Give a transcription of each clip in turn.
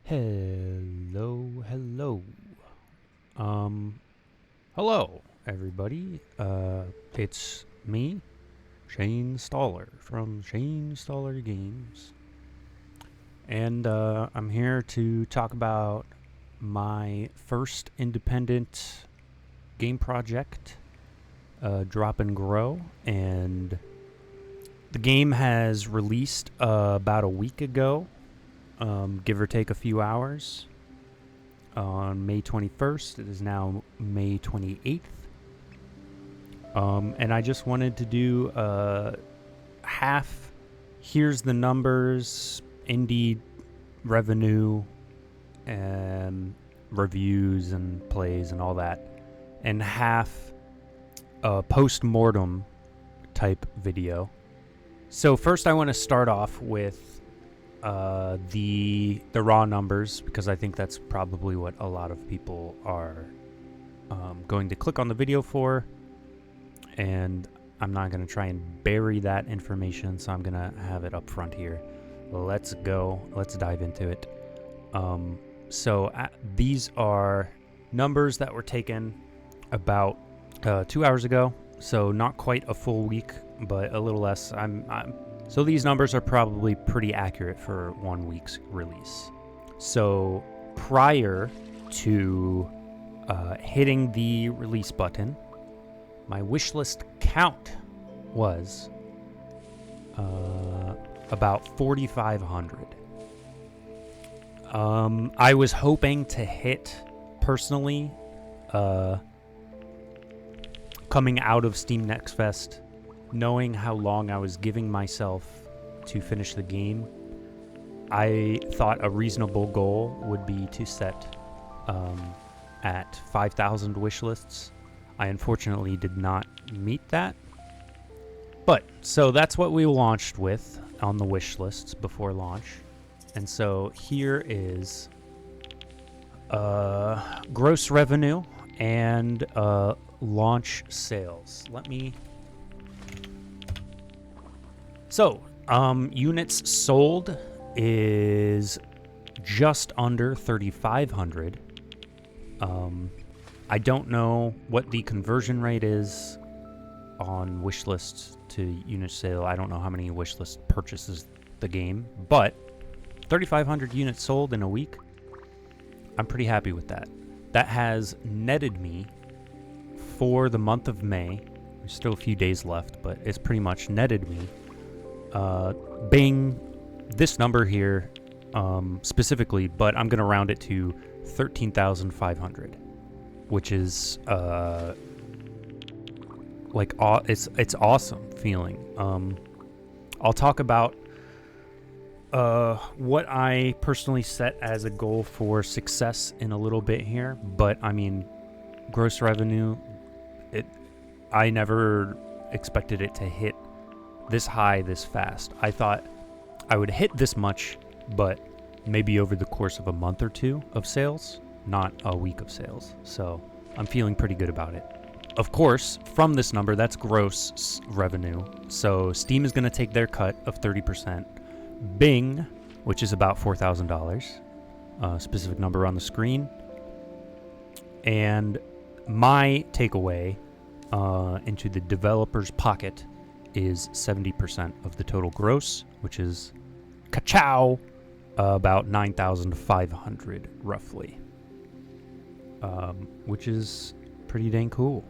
Hello. Hello, everybody. It's me, Shane Staller from Shane Staller Games. And I'm here to talk about my first independent game project, Drop and Grow. And the game has released about a week ago. Give or take a few hours, on May 21st. It is now May 28th. And I just wanted to do half, here's the numbers, indie revenue, and reviews and plays and all that, and half post-mortem type video. So first I want to start off with the raw numbers, because I think that's probably what a lot of people are going to click on the video for, and I'm not going to try and bury that information, so I'm going to have it up front here. Let's go. Let's dive into it. These are numbers that were taken about 2 hours ago, so not quite a full week, but a little less. So these numbers are probably pretty accurate for 1 week's release. So prior to hitting the release button, my wishlist count was about 4,500. I was hoping to hit, personally, coming out of Steam Next Fest, knowing how long I was giving myself to finish the game, I thought a reasonable goal would be to set at 5,000 wish lists. I unfortunately did not meet that. But, so that's what we launched with on the wish lists before launch. And so here is gross revenue and launch sales. Units sold is just under 3,500. I don't know what the conversion rate is on wishlist to unit sale. I don't know how many wishlist purchases the game, but 3,500 units sold in a week. I'm pretty happy with that. That has netted me for the month of May. There's still a few days left, but it's pretty much netted me. Bing, this number here specifically, but I'm going to round it to 13,500, which is it's awesome feeling. I'll talk about what I personally set as a goal for success in a little bit here, but I mean, gross revenue, I never expected it to hit this high this fast. I thought I would hit this much, but maybe over the course of a month or two of sales, not a week of sales. So I'm feeling pretty good about it. Of course, from this number, that's gross revenue. So Steam is going to take their cut of 30%. Bing, which is about $4,000, specific number on the screen. And my takeaway into the developer's pocket is 70% of the total gross, which is ka-chow, about 9,500 roughly, which is pretty dang cool.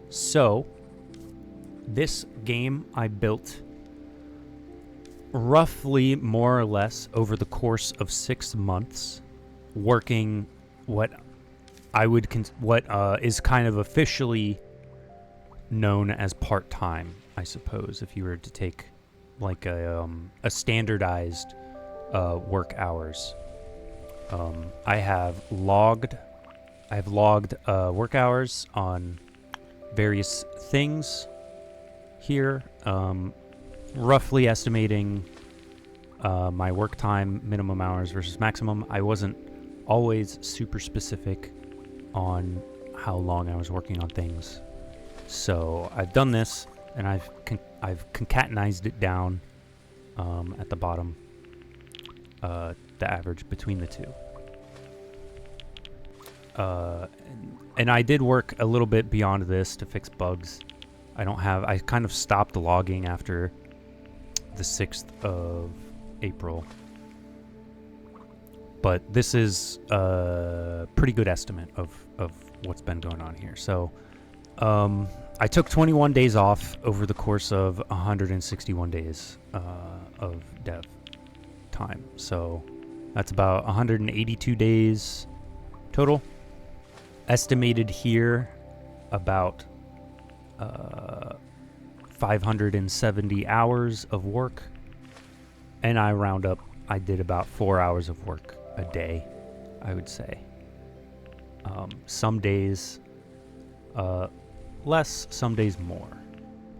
So this game I built roughly, more or less, over the course of 6 months, working what is kind of officially known as part-time, I suppose, if you were to take like a standardized work hours. I have logged work hours on various things here, roughly estimating my work time, minimum hours versus maximum. I wasn't always super specific on how long I was working on things. So I've done this, and I've concatenized it down at the bottom. the average between the two. And I did work a little bit beyond this to fix bugs. I kind of stopped logging after the 6th of April. But this is a pretty good estimate of what's been going on here. So I took 21 days off over the course of 161 days of dev time. So that's about 182 days total. Estimated here about 570 hours of work. And I did about 4 hours of work a day, I would say. Some days less, some days more.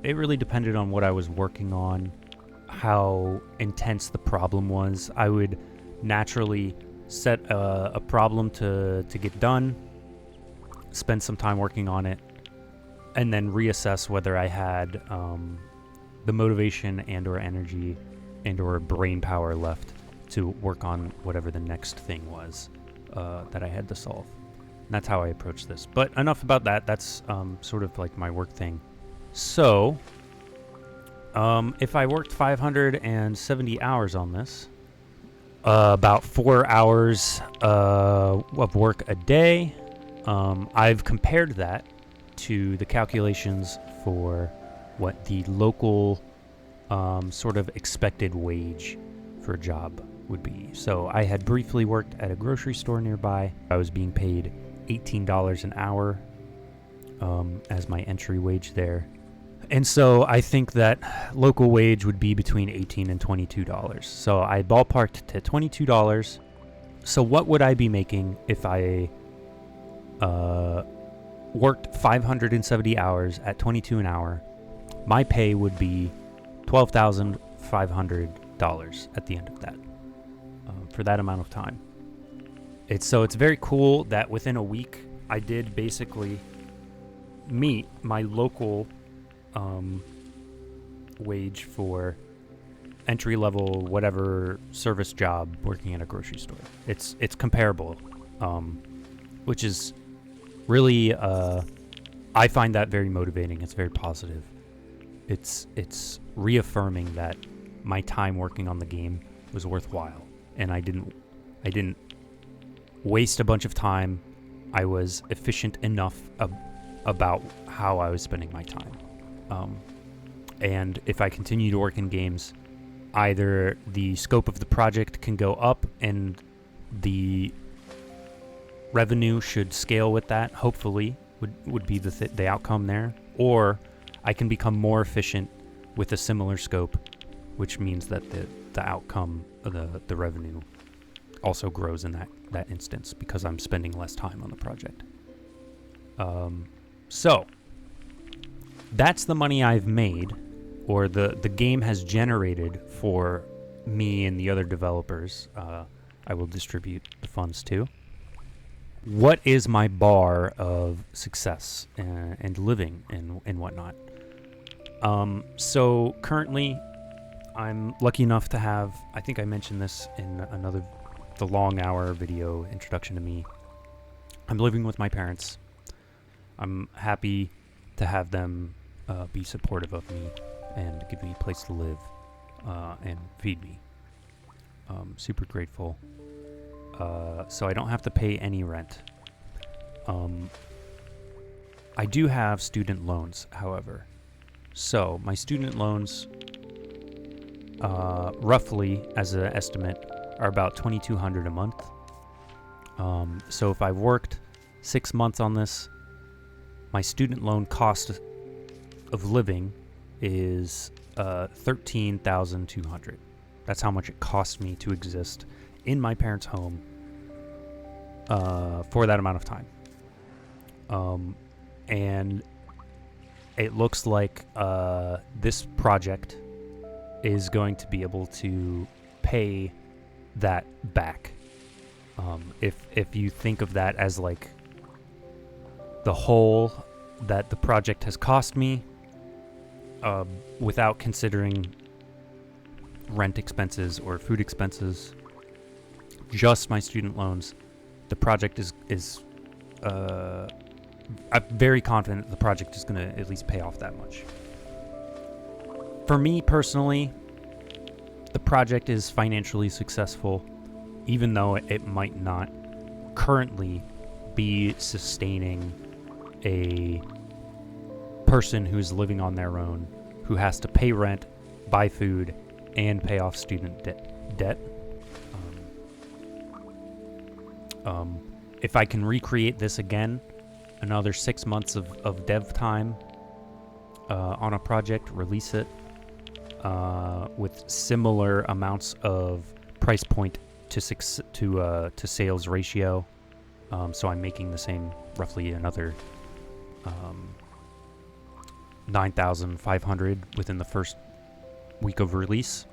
It really depended on what I was working on, how intense the problem was. I would naturally set a problem to get done, spend some time working on it, and then reassess whether I had the motivation and or energy and or brain power left to work on whatever the next thing was that I had to solve. And that's how I approach this. But enough about that. That's sort of like my work thing. So if I worked 570 hours on this, about 4 hours of work a day, I've compared that to the calculations for what the local sort of expected wage for a job would be. So I had briefly worked at a grocery store nearby. I was being paid $18 an hour as my entry wage there. And so I think that local wage would be between $18 and $22. So I ballparked to $22. So what would I be making if I worked 570 hours at $22 an hour? My pay would be $12,500 at the end of that for that amount of time. It's very cool that within a week I did basically meet my local wage for entry level whatever service job working at a grocery store. It's comparable, which is really I find that very motivating. It's very positive. It's reaffirming that my time working on the game was worthwhile, and I didn't waste a bunch of time. I was efficient enough about how I was spending my time. And if I continue to work in games, either the scope of the project can go up and the revenue should scale with that, hopefully, would be the outcome there, or I can become more efficient with a similar scope, which means that the outcome of the revenue also grows in that instance because I'm spending less time on the project. So that's the money I've made, or the game has generated for me and the other developers. I will distribute the funds to. What is my bar of success and living and whatnot? So currently, I'm lucky enough to have, I think I mentioned this in the long hour video introduction to me. I'm living with my parents. I'm happy to have them be supportive of me and give me a place to live and feed me. Super grateful. So I don't have to pay any rent. I do have student loans, however. So my student loans, roughly as an estimate, are about $2,200 a month. So if I've worked 6 months on this, my student loan cost of living is $13,200. That's how much it costs me to exist in my parents' home for that amount of time. And it looks like this project is going to be able to pay that back. If you think of that as like the whole that the project has cost me, without considering rent expenses or food expenses, just my student loans, the project is I'm very confident the project is going to at least pay off that much. For me personally, the project is financially successful, even though it might not currently be sustaining a person who's living on their own, who has to pay rent, buy food, and pay off student debt. If I can recreate this again, another 6 months of dev time on a project, release it with similar amounts of price point to sales ratio, so I'm making the same, roughly another 9,500 within the first week of release.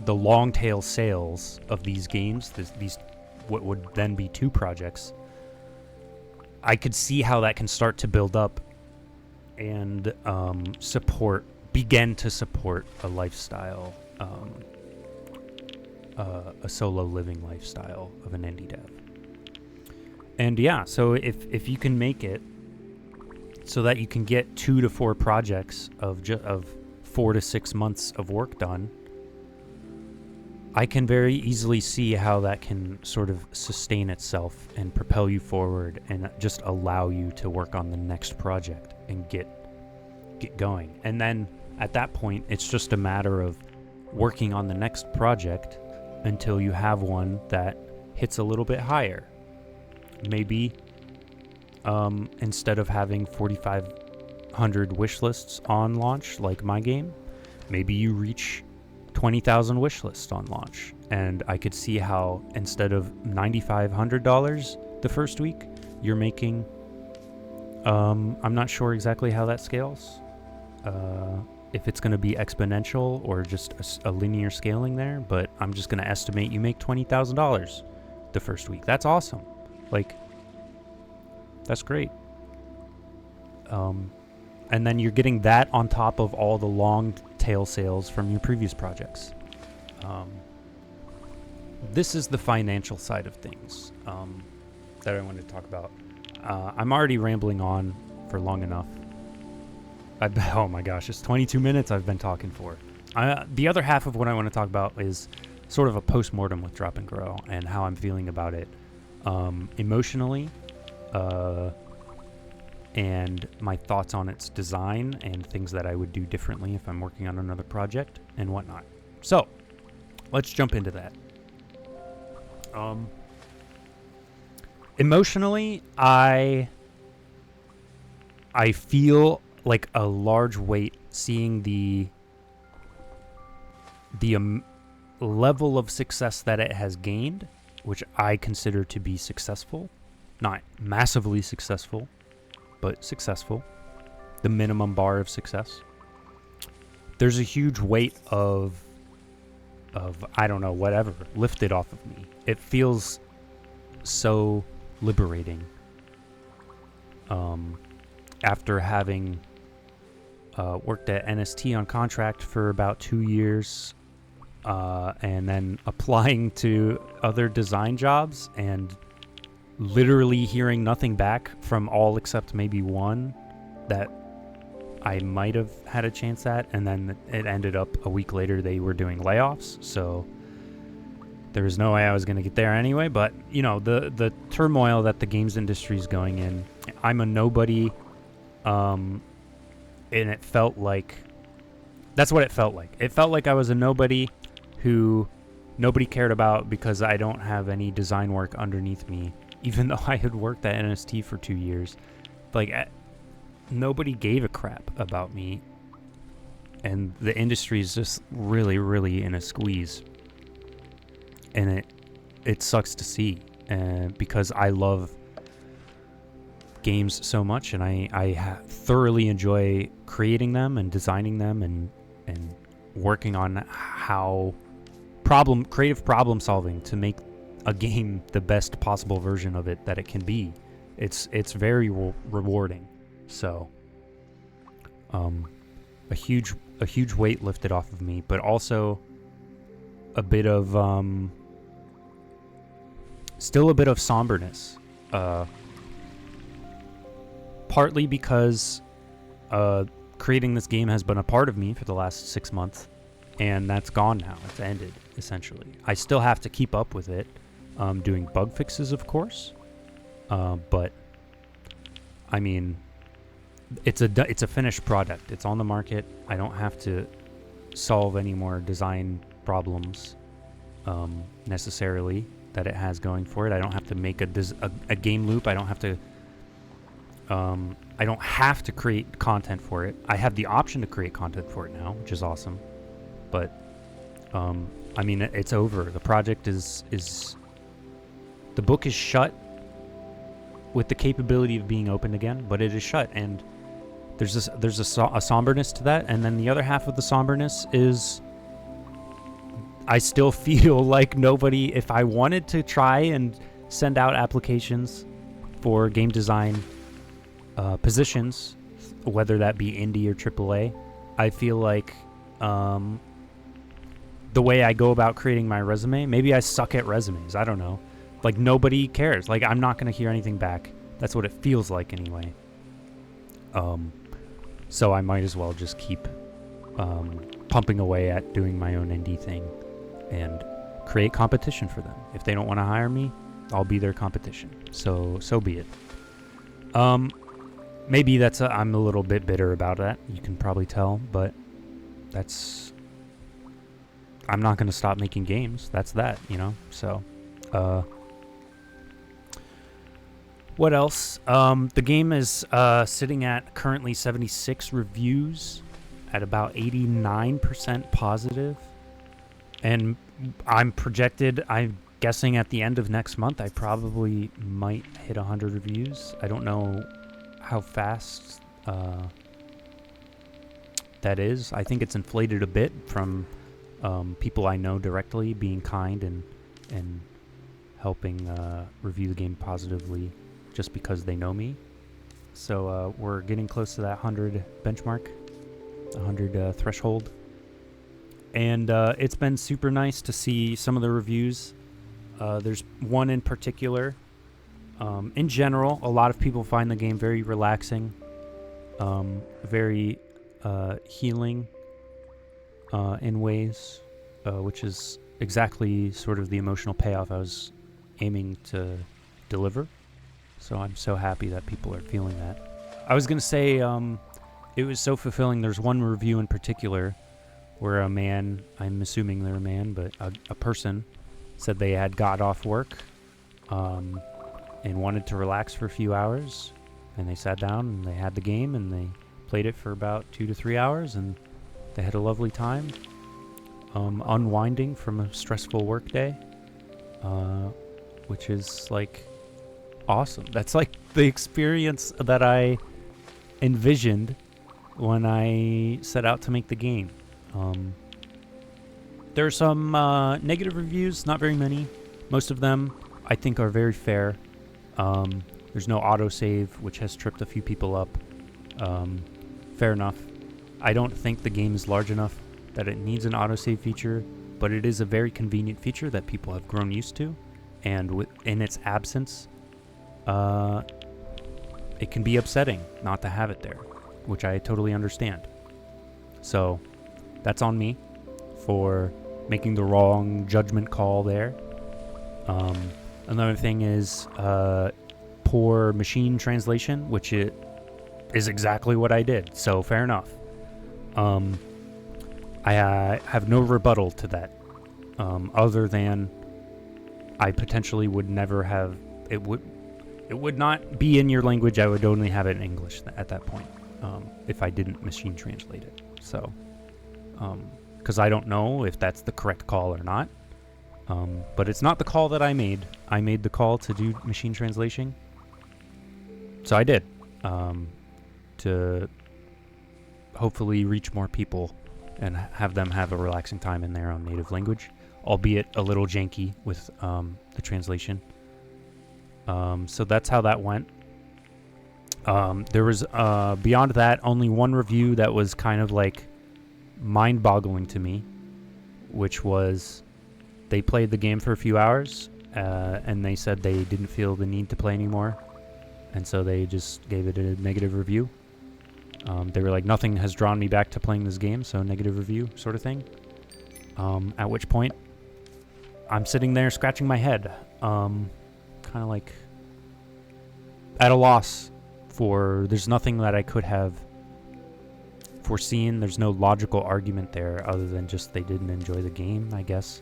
The long tail sales of these games, these what would then be 2 projects, I could see how that can start to build up and begin to support a lifestyle, a solo living lifestyle of an indie dev. And yeah, so if you can make it so that you can get 2 to 4 projects of 4 to 6 months of work done, I can very easily see how that can sort of sustain itself and propel you forward and just allow you to work on the next project and get going. And then at that point, it's just a matter of working on the next project until you have one that hits a little bit higher. Maybe instead of having 4,500 wish lists on launch like my game, maybe you reach 20,000 wish lists on launch, and I could see how instead of $9,500 the first week, you're making I'm not sure exactly how that scales, if it's going to be exponential or just a linear scaling there, but I'm just going to estimate you make $20,000 the first week. That's awesome. Like, that's great. And then you're getting that on top of all the long tail sales from your previous projects. This is the financial side of things that I wanted to talk about. I'm already rambling on for long enough. Oh my gosh, it's 22 minutes I've been talking for. The other half of what I want to talk about is sort of a post-mortem with Drop and Grow and how I'm feeling about it emotionally, and my thoughts on its design and things that I would do differently if I'm working on another project and whatnot. So, let's jump into that. Emotionally, I feel like a large weight seeing the level of success that it has gained, which I consider to be successful. Not massively successful, but successful. The minimum bar of success. There's a huge weight of I don't know, whatever, lifted off of me. It feels so liberating. After having worked at NST on contract for about 2 years, and then applying to other design jobs and literally hearing nothing back from all except maybe one that I might have had a chance at, and then it ended up a week later they were doing layoffs, so there was no way I was going to get there anyway. But you know, the turmoil that the games industry is going in, I'm a nobody, and it felt like that's what it felt like. It felt like I was a nobody who nobody cared about because I don't have any design work underneath me, even though I had worked at NST for 2 years. Like, nobody gave a crap about me, and the industry is just really, really in a squeeze, and it sucks to see, because I love games so much, and I thoroughly enjoy creating them and designing them and working on how creative problem solving to make a game the best possible version of it that it can be. It's very rewarding. So, a huge weight lifted off of me, but also a bit of still a bit of somberness. Partly because creating this game has been a part of me for the last 6 months, and that's gone now. It's ended, essentially. I still have to keep up with it, doing bug fixes, of course. But, I mean, it's a finished product. It's on the market. I don't have to solve any more design problems necessarily that it has going for it. I don't have to make a game loop. I don't have to create content for it. I have the option to create content for it now, which is awesome. But I mean, it's over. The project is the book is shut with the capability of being opened again, but it is shut, and there's a somberness to that. And then the other half of the somberness is I still feel like nobody, if I wanted to try and send out applications for game design positions, whether that be indie or AAA, I feel like the way I go about creating my resume, maybe I suck at resumes, I don't know. Like, nobody cares. Like, I'm not going to hear anything back. That's what it feels like anyway. So I might as well just keep pumping away at doing my own indie thing and create competition for them. If they don't want to hire me, I'll be their competition. So be it. Maybe I'm a little bit bitter about that. You can probably tell, but I'm not going to stop making games. That's that, you know? So, what else? The game is sitting at currently 76 reviews at about 89% positive. And I'm guessing at the end of next month, I probably might hit 100 reviews. I don't know how fast that is. I think it's inflated a bit from people I know directly being kind and helping review the game positively just because they know me. So we're getting close to that 100 benchmark, 100 threshold. And it's been super nice to see some of the reviews. There's one in particular. In general, a lot of people find the game very relaxing, very healing in ways, which is exactly sort of the emotional payoff I was aiming to deliver. So I'm so happy that people are feeling that. I was going to say it was so fulfilling. There's one review in particular where a man, I'm assuming they're a man, but a person said they had got off work and wanted to relax for a few hours, and they sat down and they had the game and they played it for about 2 to 3 hours, and they had a lovely time unwinding from a stressful work day, which is like awesome. That's like the experience that I envisioned when I set out to make the game. There are some negative reviews, not very many. Most of them I think are very fair. There's no autosave, which has tripped a few people up. Fair enough. I don't think the game is large enough that it needs an autosave feature, but it is a very convenient feature that people have grown used to, and in its absence, it can be upsetting not to have it there, which I totally understand. So that's on me for making the wrong judgment call there. Another thing is poor machine translation, which it is exactly what I did, so fair enough. I have no rebuttal to that, other than I potentially would never have it would not be in your language. I would only have it in English at that point, if I didn't machine translate it. So, because I don't know if that's the correct call or not. But it's not the call that I made. I made the call to do machine translation. So I did, to hopefully reach more people and have them have a relaxing time in their own native language, albeit a little janky with the translation. So that's how that went. There was, beyond that, only one review that was kind of like mind-boggling to me, which was they played the game for a few hours and they said they didn't feel the need to play anymore, and so they just gave it a negative review. They were like, nothing has drawn me back to playing this game, so negative review sort of thing. At which point, I'm sitting there scratching my head, kind of like at a loss there's nothing that I could have foreseen. There's no logical argument there other than just they didn't enjoy the game, I guess.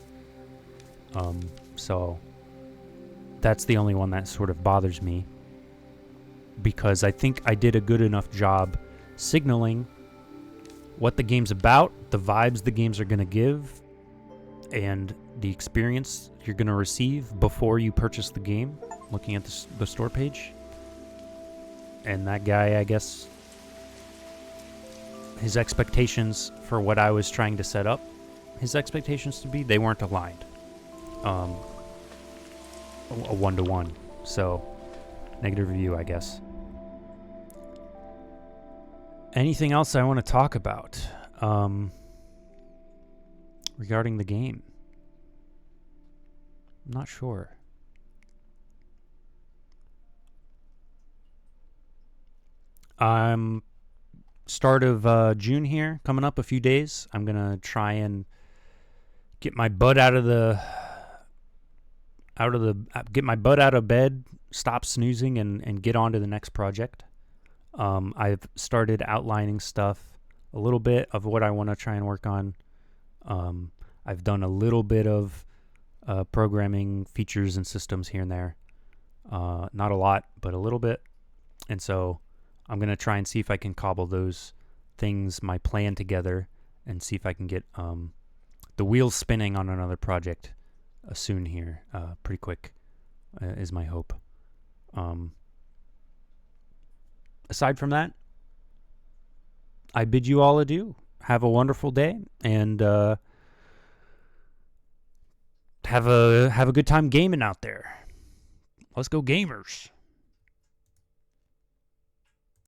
So that's the only one that sort of bothers me, because I think I did a good enough job signaling what the game's about, the vibes the games are going to give, and the experience you're going to receive before you purchase the game, looking at the store page. And that guy, I guess, his expectations for what I was trying to set up his expectations to be, they weren't aligned. A 1-to-1. So, negative review, I guess. Anything else I want to talk about regarding the game? I'm not sure. Start of June here, coming up a few days. I'm gonna try and get my butt out of bed, stop snoozing, and get on to the next project. I've started outlining stuff, a little bit of what I want to try and work on. I've done a little bit of programming features and systems here and there. Not a lot, but a little bit. And so I'm going to try and see if I can cobble those things, my plan together, and see if I can get the wheels spinning on another project soon here, pretty quick, is my hope. Aside from that, I bid you all adieu. Have a wonderful day, and have a good time gaming out there. Let's go, gamers.